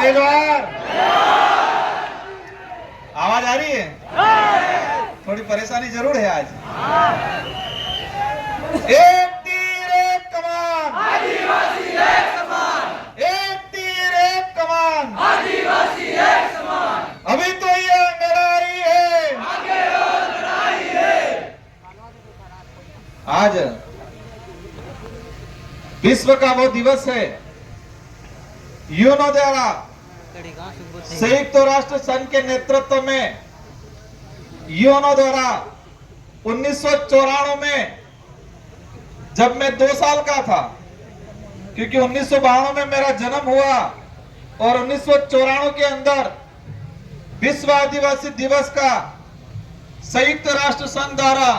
जय जोहार। आवाज आ रही है? थोड़ी परेशानी जरूर है आज। एक तीर एक कमान, आदिवासी एक समान, एक तीर एक कमान, आदिवासी एक समान। अभी तो ये लड़ाई है, आगे और लड़ाई है। आज विश्व का वो दिवस है यूएनओ द्वारा संयुक्त राष्ट्र संघ के नेतृत्व में यूएनओ द्वारा 1994 में, जब मैं 2 साल का था, क्योंकि 1992 में मेरा जन्म हुआ और 1994 के अंदर विश्व आदिवासी दिवस का संयुक्त राष्ट्र संघ द्वारा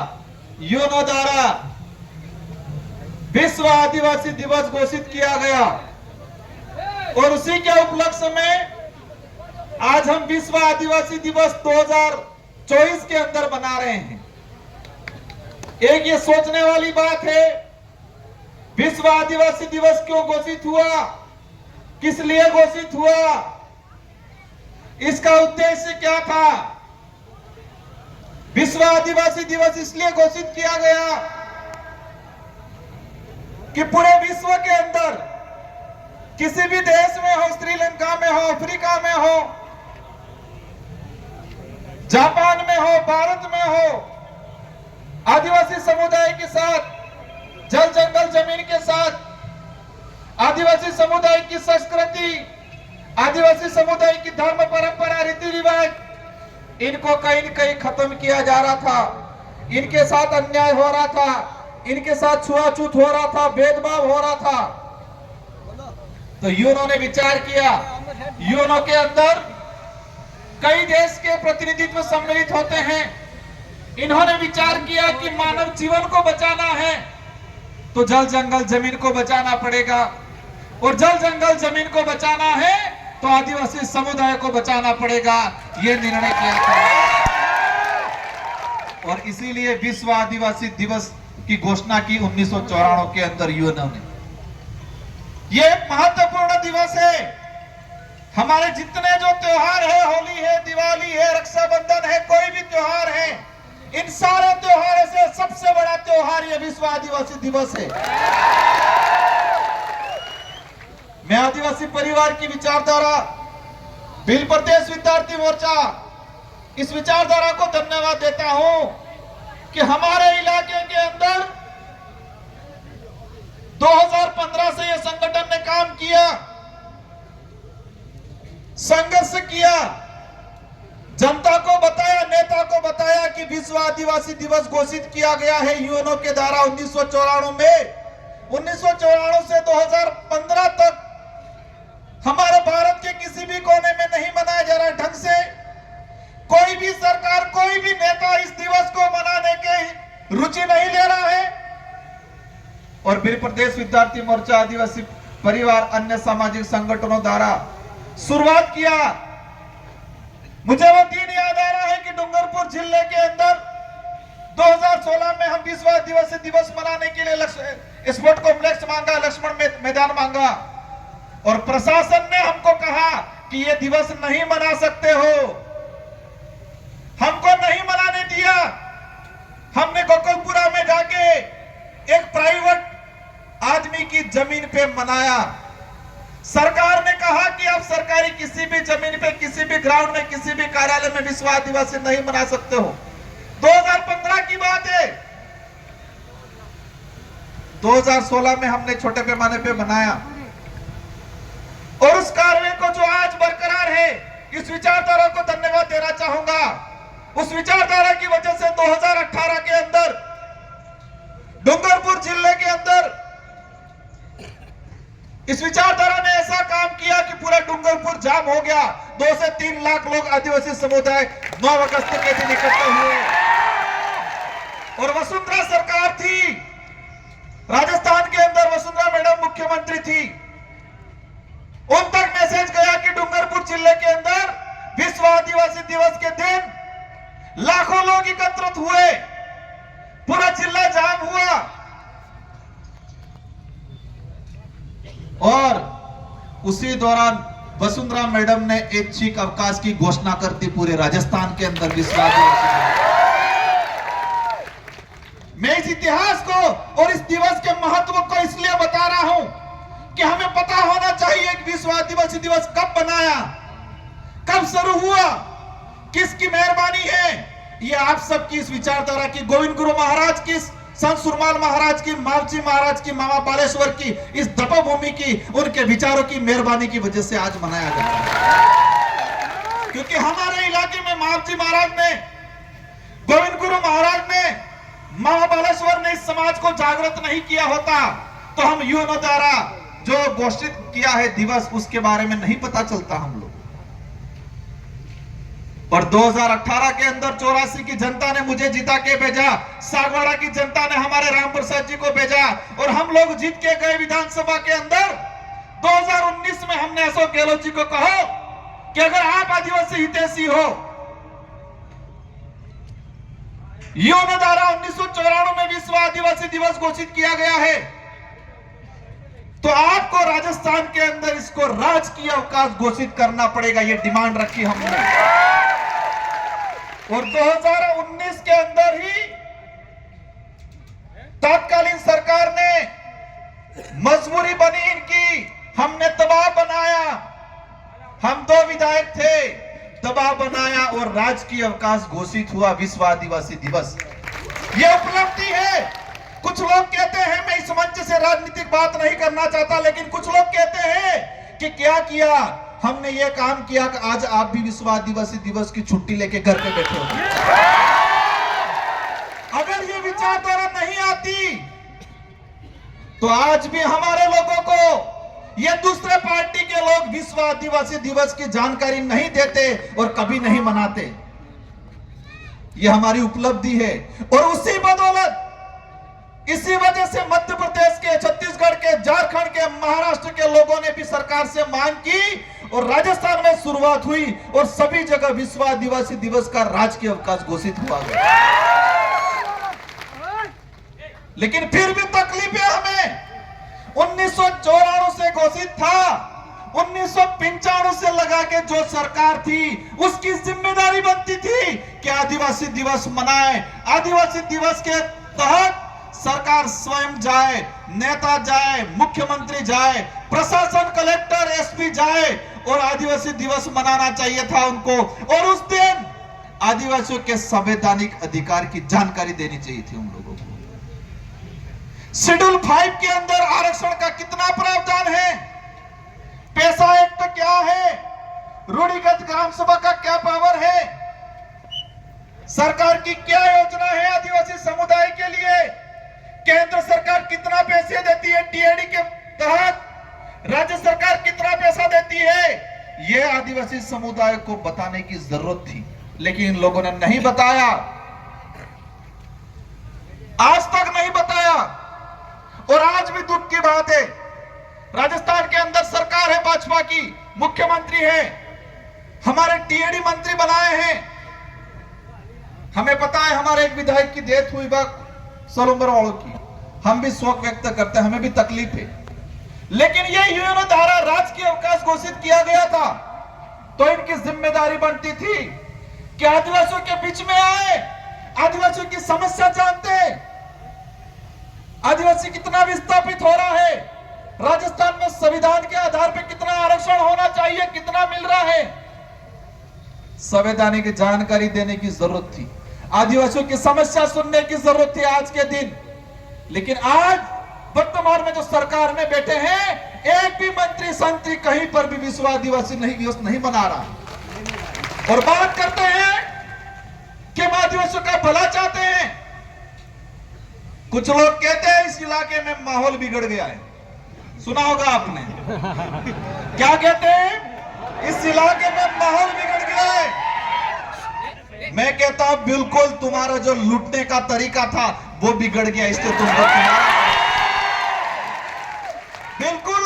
यूएनओ द्वारा विश्व आदिवासी दिवस घोषित किया गया। और उसी के उपलक्ष्य में आज हम विश्व आदिवासी दिवस 2024 के अंदर मना रहे हैं। एक ये सोचने वाली बात है, विश्व आदिवासी दिवस क्यों घोषित हुआ, किस लिए घोषित हुआ, इसका उद्देश्य क्या था। विश्व आदिवासी दिवस इसलिए घोषित किया गया कि पूरे विश्व के अंदर किसी भी देश में हो, श्रीलंका में हो, अफ्रीका में हो, जापान में हो, भारत में हो, आदिवासी समुदाय के साथ, जल जंगल जमीन के साथ, आदिवासी समुदाय की संस्कृति, आदिवासी समुदाय की धर्म परंपरा रीति रिवाज, इनको कहीं न कहीं खत्म किया जा रहा था। इनके साथ अन्याय हो रहा था, इनके साथ छुआछूत हो रहा था, भेदभाव हो रहा था। तो यूएनओ ने विचार किया, यूएनओ के अंदर कई देश के प्रतिनिधित्व सम्मिलित होते हैं। इन्होंने विचार किया कि मानव जीवन को बचाना है तो जल जंगल जमीन को बचाना पड़ेगा, और जल जंगल जमीन को बचाना है तो आदिवासी समुदाय को बचाना पड़ेगा। यह निर्णय किया था और इसीलिए विश्व आदिवासी दिवस की घोषणा की 1994 के अंदर यूएनओ ने। यह एक महत्वपूर्ण दिवस है। हमारे जितने जो त्योहार है, होली है, दिवाली है, रक्षाबंधन है, कोई भी त्योहार है, इन सारे त्योहारों से सबसे बड़ा त्योहार यह विश्व आदिवासी दिवस है। मैं आदिवासी परिवार की विचारधारा भील प्रदेश विद्यार्थी मोर्चा इस विचारधारा को धन्यवाद देता हूं कि हमारे इलाके के अंदर 2015 से यह संगठन ने काम किया, संघर्ष किया, जनता को बताया, नेता को बताया कि विश्व आदिवासी दिवस घोषित किया गया है यूएनओ के द्वारा 1994 में। 1994 से 2015 तक हमारे भारत के किसी भी कोने में नहीं मनाया जा रहा ढंग से। कोई भी सरकार, कोई भी नेता इस दिवस को मनाने की रुचि नहीं ले रहा है। और भील प्रदेश विद्यार्थी मोर्चा, आदिवासी परिवार, अन्य सामाजिक संगठनों द्वारा शुरुआत किया। मुझे वो दिन याद आ रहा है कि डूंगरपुर जिले के अंदर 2016 में हम विश्व आदिवासी दिवस मनाने के लिए स्पोर्ट कॉम्प्लेक्स मांगा, लक्ष्मण मैदान मांगा, और प्रशासन ने हमको कहा कि ये दिवस नहीं मना सकते हो, हमको नहीं मनाने दिया। हमने गोकुलपुरा में जाके एक प्राइवेट आदमी की जमीन पे मनाया। सरकार ने कहा कि आप सरकारी किसी भी जमीन पे, किसी भी ग्राउंड में, किसी भी कार्यालय में विश्व आदिवासी नहीं मना सकते हो। 2015 की बात है। 2016 में हमने छोटे पैमाने पे मनाया, और उस कार्य को जो आज बरकरार है, इस विचारधारा को धन्यवाद देना चाहूंगा। उस विचारधारा की वजह से 2018 के अंदर डूंगरपुर जिले के अंदर इस विचारधारा ने ऐसा काम किया कि पूरा डूंगरपुर जाम हो गया। 2 से 3 लाख लोग आदिवासी समुदाय 9 अगस्त के दिन इकट्ठे हुए। और वसुंधरा सरकार थी, राजस्थान के अंदर वसुंधरा मैडम मुख्यमंत्री थी। उन तक मैसेज गया कि डूंगरपुर जिले के अंदर विश्व आदिवासी दिवस के दिन लाखों लोग एकत्रित हुए, पूरा जिला जाम हुआ। और उसी दौरान वसुंधरा मैडम ने ऐच्छिक अवकाश की घोषणा करती पूरे राजस्थान के अंदर विश्व आदिवासी। मैं इस इतिहास को और इस दिवस के महत्व को इसलिए बता रहा हूं कि हमें पता होना चाहिए कि विश्व आदिवासी दिवस कब बनाया, कब शुरू हुआ, किसकी मेहरबानी है। ये आप सबकी इस विचारधारा की, गोविंद गुरु महाराज की, संत सुरमाल महाराज की, मावजी महाराज की, मामा बालेश्वर की, इस तपोभूमि की, उनके विचारों की मेहरबानी की वजह से आज मनाया जाता है। क्योंकि हमारे इलाके में मावजी महाराज ने, गोविंद गुरु महाराज ने, मामा बालेश्वर ने इस समाज को जागृत नहीं किया होता तो हम यूएनओ द्वारा जो घोषित किया है दिवस, उसके बारे में नहीं पता चलता हम लोग। और 2018 के अंदर 84 की जनता ने मुझे जिता के भेजा, सागवाड़ा की जनता ने हमारे राम प्रसाद जी को भेजा और हम लोग जीत के गए विधानसभा के अंदर। 2019 में हमने अशोक गहलोत जी को कहा कि अगर आप आदिवासी हितैषी हो, यूएनओ द्वारा 1994 में विश्व आदिवासी दिवस घोषित किया गया है, तो आपको राजस्थान के अंदर इसको राजकीय अवकाश घोषित करना पड़ेगा। ये डिमांड रखी हमने और 2019 के अंदर ही तत्कालीन सरकार ने मजबूरी बनी इनकी, हमने दबाव बनाया, हम 2 विधायक थे, दबाव बनाया और राजकीय अवकाश घोषित हुआ विश्व आदिवासी दिवस। यह उपलब्धि है। कुछ लोग कहते हैं, मैं इस मंच से राजनीतिक बात नहीं करना चाहता, लेकिन कुछ लोग कहते हैं कि क्या किया हमने, ये काम किया कि आज आप भी विश्व आदिवासी दिवस की छुट्टी लेके घर पे बैठे हो। अगर ये विचारधारा नहीं आती तो आज भी हमारे लोगों को, ये दूसरे पार्टी के लोग विश्व आदिवासी दिवस की जानकारी नहीं देते और कभी नहीं मनाते। ये हमारी उपलब्धि है और उसी बदौलत, इसी वजह से मध्य प्रदेश के, छत्तीसगढ़ के, झारखंड के, महाराष्ट्र के लोगों ने भी सरकार से मांग की और राजस्थान में शुरुआत हुई और सभी जगह विश्व आदिवासी दिवस का राजकीय अवकाश घोषित हुआ गया। लेकिन फिर भी तकलीफ है हमें। 1994 से घोषित था, 1995 से लगा के जो सरकार थी उसकी जिम्मेदारी बनती थी कि आदिवासी दिवस मनाए। आदिवासी दिवस के तहत सरकार स्वयं जाए, नेता जाए, मुख्यमंत्री जाए, प्रशासन, कलेक्टर, एसपी जाए और आदिवासी दिवस मनाना चाहिए था उनको। और उस दिन आदिवासियों के संवैधानिक अधिकार की जानकारी देनी चाहिए थी उन लोगों को। शेड्यूल 5 के अंदर आरक्षण का कितना प्रावधान है, पैसा एक्ट क्या है, रूढ़िगत ग्राम सभा का क्या पावर है, सरकार की क्या योजना है आदिवासी समुदाय के लिए, केंद्र सरकार कितना पैसे देती है टीएडी के तहत, राज्य सरकार कितना पैसा देती है, यह आदिवासी समुदाय को बताने की जरूरत थी, लेकिन इन लोगों ने नहीं बताया, आज तक नहीं बताया। और आज भी दुख की बात है, राजस्थान के अंदर सरकार है भाजपा की, मुख्यमंत्री है, हमारे टीएडी मंत्री बनाए हैं। हमें पता है हमारे एक विधायक की डेथ हुई सोलंबर वालों की, हम भी शोक व्यक्त करते हैं, हमें भी तकलीफ है। लेकिन ये यूएनओ द्वारा राजकीय अवकाश घोषित किया गया था तो इनकी जिम्मेदारी बनती थी कि आदिवासियों के बीच में आए, आदिवासियों की समस्या जानते, आदिवासी कितना विस्थापित हो रहा है, राजस्थान में संविधान के आधार पर कितना आरक्षण होना चाहिए, कितना मिल रहा है, संवैधानिक जानकारी देने की जरूरत थी, आदिवासियों की समस्या सुनने की जरूरत थी आज के दिन। लेकिन आज वर्तमान में जो सरकार में बैठे हैं, एक भी मंत्री संतरी कहीं पर भी विश्व आदिवासी दिवस नहीं मना रहा और बात करते हैं कि हम आदिवासियों का भला चाहते हैं। कुछ लोग कहते हैं इस इलाके में माहौल बिगड़ गया है, सुना होगा आपने। क्या कहते हैं, इस इलाके में माहौल बिगड़ गया है। मैं कहता हूं बिल्कुल तुम्हारा जो लूटने का तरीका था वो बिगड़ गया, इसलिए तुमको बिल्कुल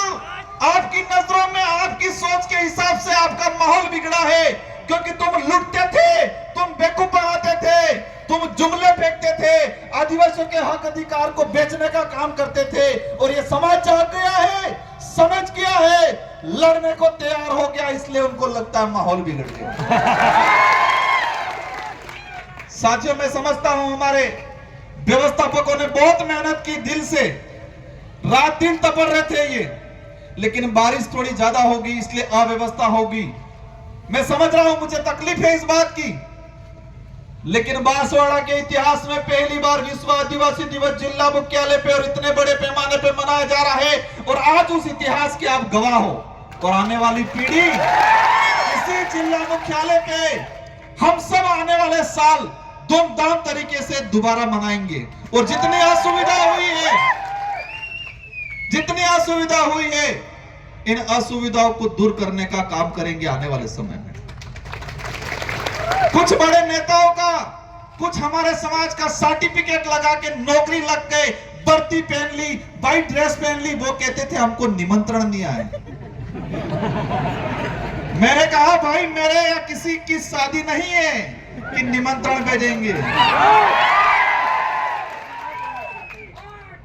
आपकी नजरों में, आपकी सोच के हिसाब से आपका माहौल बिगड़ा है, क्योंकि तुम लूटते थे, तुम बेवकूफ बनाते थे, तुम जुमले फेंकते थे, आदिवासियों के हक अधिकार को बेचने का काम करते थे और ये समाज जाग गया है, समझ गया है, लड़ने को तैयार हो गया, इसलिए उनको लगता है माहौल बिगड़ गया। साथियों, मैं समझता हूं हमारे व्यवस्थापकों ने बहुत मेहनत की, दिल से रात दिन तपड़ रहे थे ये, लेकिन बारिश थोड़ी ज्यादा होगी इसलिए अव्यवस्था होगी। मैं समझ रहा हूं, मुझे तकलीफ है इस बात की, लेकिन बांसवाड़ा के इतिहास में पहली बार विश्व आदिवासी दिवस जिला मुख्यालय पे और इतने बड़े पैमाने पे मनाया जा रहा है, और आज उस इतिहास के आप गवाह हो। और आने वाली पीढ़ी इसी जिला मुख्यालय पे हम सब आने वाले साल धूमधाम तरीके से दोबारा मनाएंगे। और जितनी असुविधा हुई है, इन असुविधाओं को दूर करने का काम करेंगे आने वाले समय में। कुछ बड़े नेताओं का, कुछ हमारे समाज का सर्टिफिकेट लगा के नौकरी लग गए, वर्दी पहन ली, व्हाइट ड्रेस पहन ली, वो कहते थे हमको निमंत्रण नहीं आए। मैंने कहा भाई, मेरे या किसी की शादी नहीं है कि निमंत्रण भेजेंगे।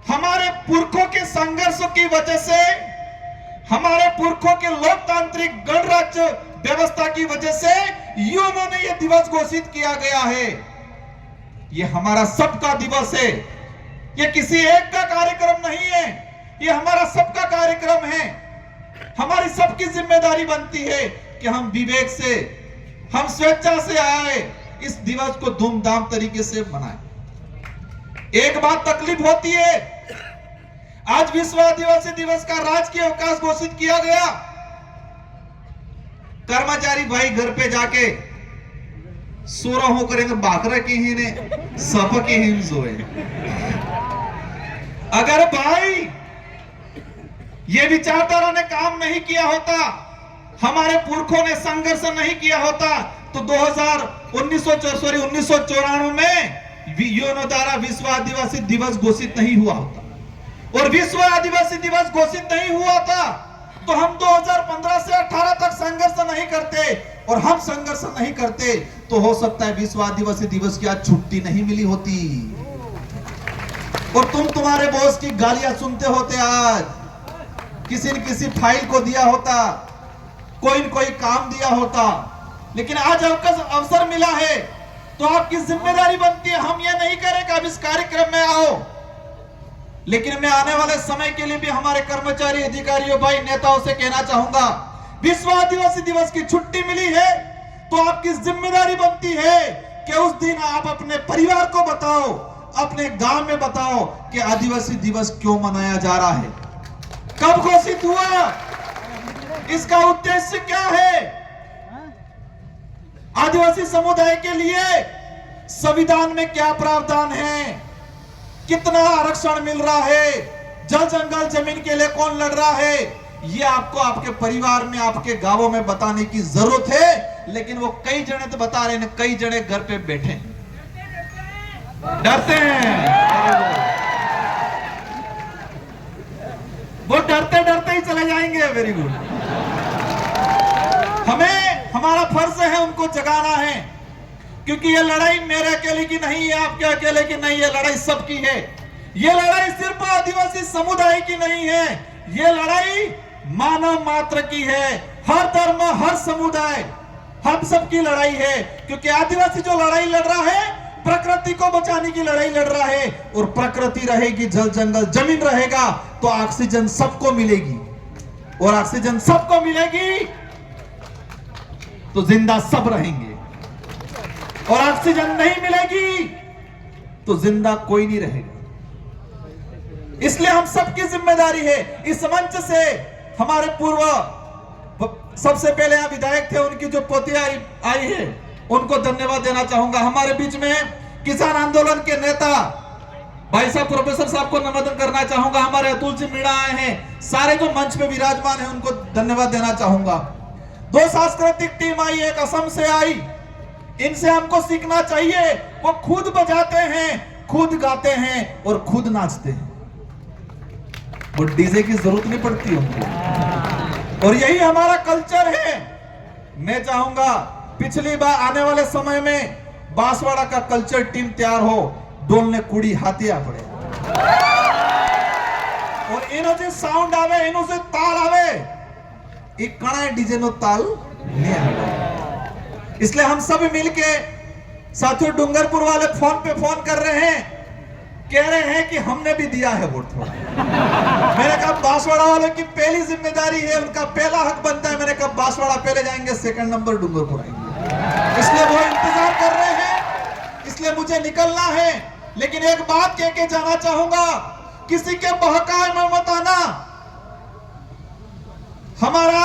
हमारे पुरखों के संघर्षों की वजह से, हमारे पुरखों के लोकतांत्रिक गणराज्य व्यवस्था की वजह से यूएनओ ने यह दिवस घोषित किया गया है। यह हमारा सबका दिवस है, यह किसी एक का कार्यक्रम नहीं है, यह हमारा सबका कार्यक्रम है। हमारी सबकी जिम्मेदारी बनती है कि हम विवेक से, हम स्वेच्छा से आए, इस दिवस को धूमधाम तरीके से मनाएं। एक बात तकलीफ होती है, आज विश्व आदिवासी दिवस का राजकीय अवकाश घोषित किया गया। कर्मचारी भाई घर पे जाके सो रहो करेंगे, बाकरा की ही ने सप की ही सोए। अगर भाई ये विचारधारा ने काम नहीं किया होता, हमारे पुरखों ने संघर्ष नहीं किया होता, तो 1994 में यूएनओ द्वारा विश्व आदिवासी दिवस घोषित नहीं हुआ होता। और विश्व आदिवासी दिवस घोषित नहीं हुआ था तो हम 2015 से 18 तक संघर्ष नहीं करते, और हम संघर्ष नहीं करते तो हो सकता है विश्व आदिवासी दिवस की आज छुट्टी नहीं मिली होती, और तुम तुम्हारे बॉस की गालियां सुनते होते, आज किसी न किसी फाइल को दिया होता, कोई न कोई काम दिया होता। लेकिन आज अवसर मिला है तो आपकी जिम्मेदारी बनती है, हम ये नहीं करें कि आप इस कार्यक्रम में आओ, लेकिन मैं आने वाले समय के लिए भी हमारे कर्मचारी, अधिकारियों, भाई, नेताओं से कहना चाहूंगा, विश्व आदिवासी दिवस की छुट्टी मिली है तो आपकी जिम्मेदारी बनती है कि उस दिन आप अपने परिवार को बताओ, अपने गांव में बताओ कि आदिवासी दिवस क्यों मनाया जा रहा है, कब घोषित हुआ, इसका उद्देश्य क्या है। आदिवासी समुदाय के लिए संविधान में क्या प्रावधान है, कितना आरक्षण मिल रहा है, जल जंगल जमीन के लिए कौन लड़ रहा है, ये आपको आपके परिवार में, आपके गांवों में बताने की जरूरत है। लेकिन वो कई जने तो बता रहे हैं, कई जने घर पे बैठे डरते हैं, वो डरते डरते ही चले जाएंगे। Very good. हमें, हमारा फर्ज है उनको जगाना है, क्योंकि ये लड़ाई मेरे अकेले की नहीं है, आपके अकेले की नहीं है, लड़ाई सबकी है। ये लड़ाई सिर्फ आदिवासी समुदाय की नहीं है, ये लड़ाई मानव मात्र की है, हर धर्म, हर समुदाय, हम सबकी लड़ाई है। क्योंकि आदिवासी जो लड़ाई लड़ रहा है, प्रकृति को बचाने की लड़ाई लड़ रहा है, और प्रकृति रहेगी, जल जंगल जमीन रहेगा तो ऑक्सीजन सबको मिलेगी, और ऑक्सीजन सबको मिलेगी तो जिंदा सब रहेंगे, और ऑक्सीजन नहीं मिलेगी तो जिंदा कोई नहीं रहेगा। इसलिए हम सबकी जिम्मेदारी है। इस मंच से हमारे पूर्व, सबसे पहले यहाँ विधायक थे, उनकी जो पोती आई है, उनको धन्यवाद देना चाहूंगा। हमारे बीच में किसान आंदोलन के नेता भाई साहब, प्रोफेसर साहब को नमन करना चाहूंगा। हमारे अतुल जी मीणा आए हैं, सारे जो मंच पे विराजमान है उनको धन्यवाद देना चाहूंगा। दो सांस्कृतिक टीम आई, एक असम से आई, इनसे हमको सीखना चाहिए। वो खुद बजाते हैं, खुद गाते हैं और खुद नाचते हैं, वो डीजे की जरूरत नहीं पड़ती उनको, और यही हमारा कल्चर है। मैं चाहूंगा पिछली बार, आने वाले समय में बांसवाड़ा का कल्चर टीम तैयार हो, डोलने कुड़ी हाथिया पड़े, और एनो जे साउंड आवे, एनो जे ताल आवे, एक कणाए डीजे नो ताल नहीं आवे। इसलिए हम सब मिलके, साथियों डूंगरपुर वाले फोन पे फोन कर रहे हैं, कह रहे हैं कि हमने भी दिया है वोट थोड़ा। मैंने कहा बांसवाड़ा वालों की पहली जिम्मेदारी है, उनका पहला हक बनता है। मैंने कहा बांसवाड़ा पहले जाएंगे, सेकंड नंबर डूंगरपुर आएंगे। इसलिए वो इंतजार कर रहे हैं, इसलिए मुझे निकलना है। लेकिन एक बात कह के जाना चाहूंगा, किसी के बहकावे में मत आना। हमारा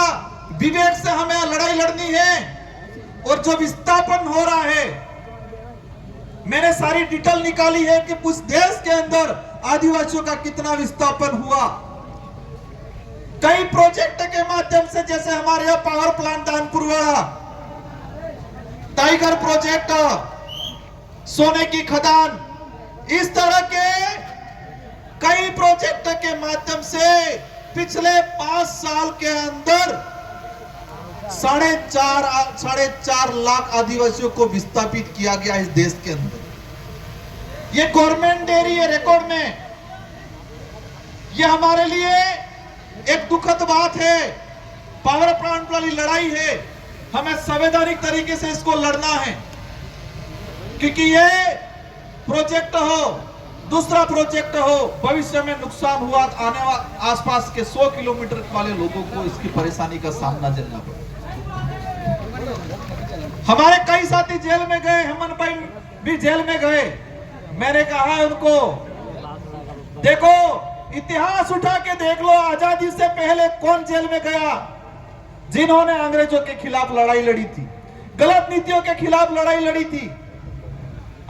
विवेक से हमें लड़ाई लड़नी है। और जो विस्थापन हो रहा है, मैंने सारी डिटेल निकाली है कि उस देश के अंदर आदिवासियों का कितना विस्थापन हुआ। कई प्रोजेक्ट के माध्यम से, जैसे हमारे यहाँ पावर प्लांट दानपुर वाला, टाइगर प्रोजेक्ट, सोने की खदान, इस तरह के कई प्रोजेक्ट के माध्यम से पिछले 5 साल के अंदर 4.5 लाख आदिवासियों को विस्थापित किया गया इस देश के अंदर। ये गवर्नमेंट दे रही है रिकॉर्ड में। ये हमारे लिए एक दुखद बात है। पावर प्लांट वाली लड़ाई है, हमें संवैधानिक तरीके से इसको लड़ना है, क्योंकि ये प्रोजेक्ट हो, दूसरा प्रोजेक्ट हो, भविष्य में नुकसान हुआ आने वाले आसपास के 100 किलोमीटर वाले लोगों को इसकी परेशानी का सामना करना पड़े। हमारे कई साथी जेल में गए, हेमंत भाई भी जेल में गए। मैंने कहा है उनको, देखो इतिहास उठा के देख लो, आजादी से पहले कौन जेल में गया? जिन्होंने अंग्रेजों के खिलाफ लड़ाई लड़ी थी, गलत नीतियों के खिलाफ लड़ाई लड़ी थी।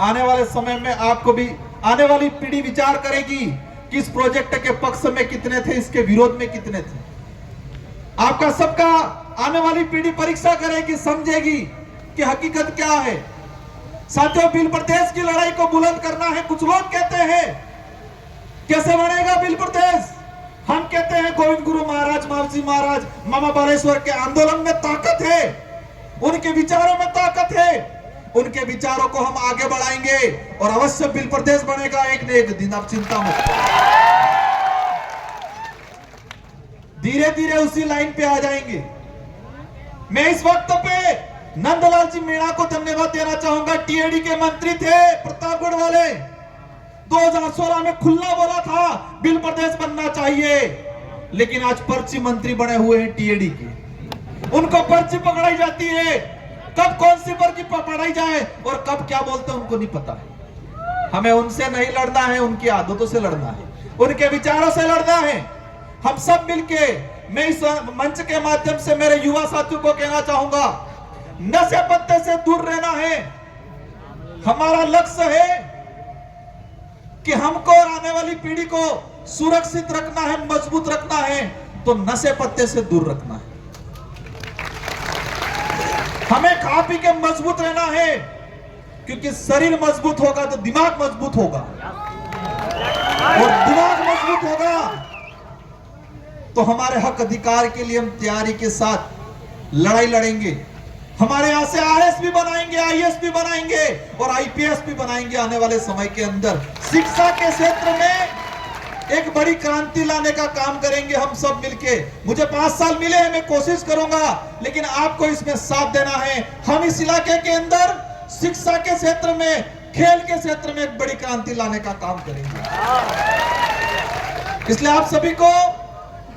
आने वाले समय में आपको भी, आने वाली पीढ़ी विचार करेगी कि इस प्रोजेक्ट के पक्ष में कितने थे, इसके विरोध में कितने थे। आपका सबका आने वाली पीढ़ी परीक्षा करेगी, समझेगी कि हकीकत क्या है। साथियों, बिल प्रदेश की लड़ाई को बुलंद करना है। कुछ लोग कहते हैं कैसे बनेगा बिल प्रदेश? हम कहते हैं गोविंद गुरु महाराज, मावजी महाराज, मामा बालेश्वर के आंदोलन में ताकत है, उनके विचारों में ताकत है। उनके विचारों को हम आगे बढ़ाएंगे और अवश्य बिल प्रदेश बनेगा एक न एक दिन, आप चिंता मत। धीरे धीरे उसी लाइन पे आ जाएंगे। मैं इस वक्त पे नंदलाल जी मीणा को धन्यवाद देना चाहूंगा। टीएडी के मंत्री थे प्रतापगढ़ वाले, 2016 में खुला बोला था बिल प्रदेश बनना चाहिए, लेकिन आज पर्ची मंत्री बने हुए हैं टीएडी के। उनको पर्ची पकड़ाई जाती है, कब कौन सी पर्ची पकड़ाई जाए और कब क्या बोलते हैं उनको नहीं पता है। हमें उनसे नहीं लड़ना है, उनकी आदतों से लड़ना है, उनके विचारों से लड़ना है। हम सब मिलके, मैं इस मंच के माध्यम से मेरे युवा साथियों को कहना चाहूंगा, नशे पत्ते से दूर रहना है। हमारा लक्ष्य है कि हमको और आने वाली पीढ़ी को सुरक्षित रखना है, मजबूत रखना है, तो नशे पत्ते से दूर रखना है। हमें खा पी के मजबूत रहना है, क्योंकि शरीर मजबूत होगा तो दिमाग मजबूत होगा, और दिमाग मजबूत होगा तो हमारे हक अधिकार के लिए हम तैयारी के साथ लड़ाई लड़ेंगे। हमारे यहां से आरएस भी बनाएंगे, आईएएस भी बनाएंगे और आईपीएस भी बनाएंगे आने वाले समय के अंदर। शिक्षा के क्षेत्र में एक बड़ी क्रांति लाने का काम करेंगे हम सब मिलके। मुझे 5 साल मिले हैं, मैं कोशिश करूंगा, लेकिन आपको इसमें साथ देना है। हम इस इलाके के अंदर शिक्षा के क्षेत्र में, खेल के क्षेत्र में एक बड़ी क्रांति लाने का काम करेंगे। इसलिए आप सभी को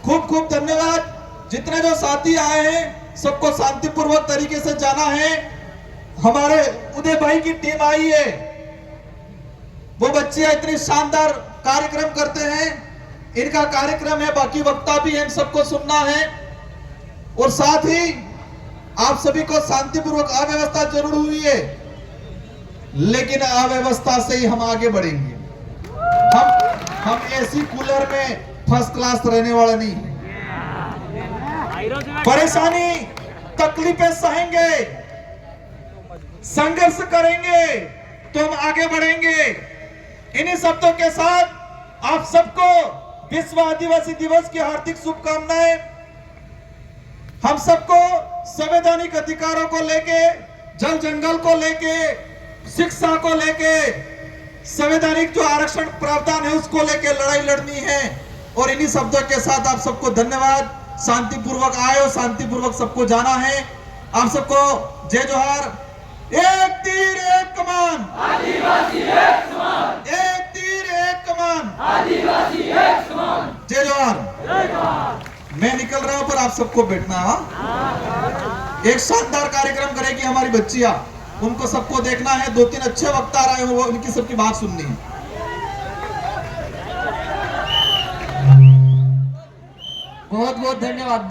खूब खूब धन्यवाद। जितने जो साथी आए हैं सबको शांतिपूर्वक तरीके से जाना है। हमारे उदय भाई की टीम आई है, वो बच्चे इतनी शानदार कार्यक्रम करते हैं, इनका कार्यक्रम है, बाकी वक्ता भी है, इन सबको सुनना है। और साथ ही आप सभी को शांतिपूर्वक, अव्यवस्था जरूर हुई है, लेकिन अव्यवस्था से ही हम आगे बढ़ेंगे। हम एसी कूलर में फर्स्ट क्लास रहने वाले नहीं है। परेशानी तकलीफें सहेंगे, संघर्ष करेंगे तो हम आगे बढ़ेंगे। इन्हीं शब्दों के साथ आप सबको विश्व आदिवासी दिवस की हार्दिक शुभकामनाएं। हम सबको संवैधानिक अधिकारों को लेके, जल जंगल को लेके, शिक्षा को लेके, संवैधानिक जो आरक्षण प्रावधान है उसको लेके लड़ाई लड़नी है। और इन्हीं शब्दों के साथ आप सबको धन्यवाद। शांतिपूर्वक आए हो, शांतिपूर्वक सबको जाना है। आप सबको जय जोहार। एक तीर एक कमान, आदिवासी एक समान, एक तीर एक कमान, आदिवासी एक समान। जय जोहार। मैं निकल रहा हूं पर आप सबको बैठना। हाँ, एक शानदार कार्यक्रम करेगी हमारी बच्चियां, उनको सबको देखना है। 2-3 अच्छे वक्ता आ रहे हो, वो उनकी सबकी बात सुननी है। बहुत बहुत धन्यवाद।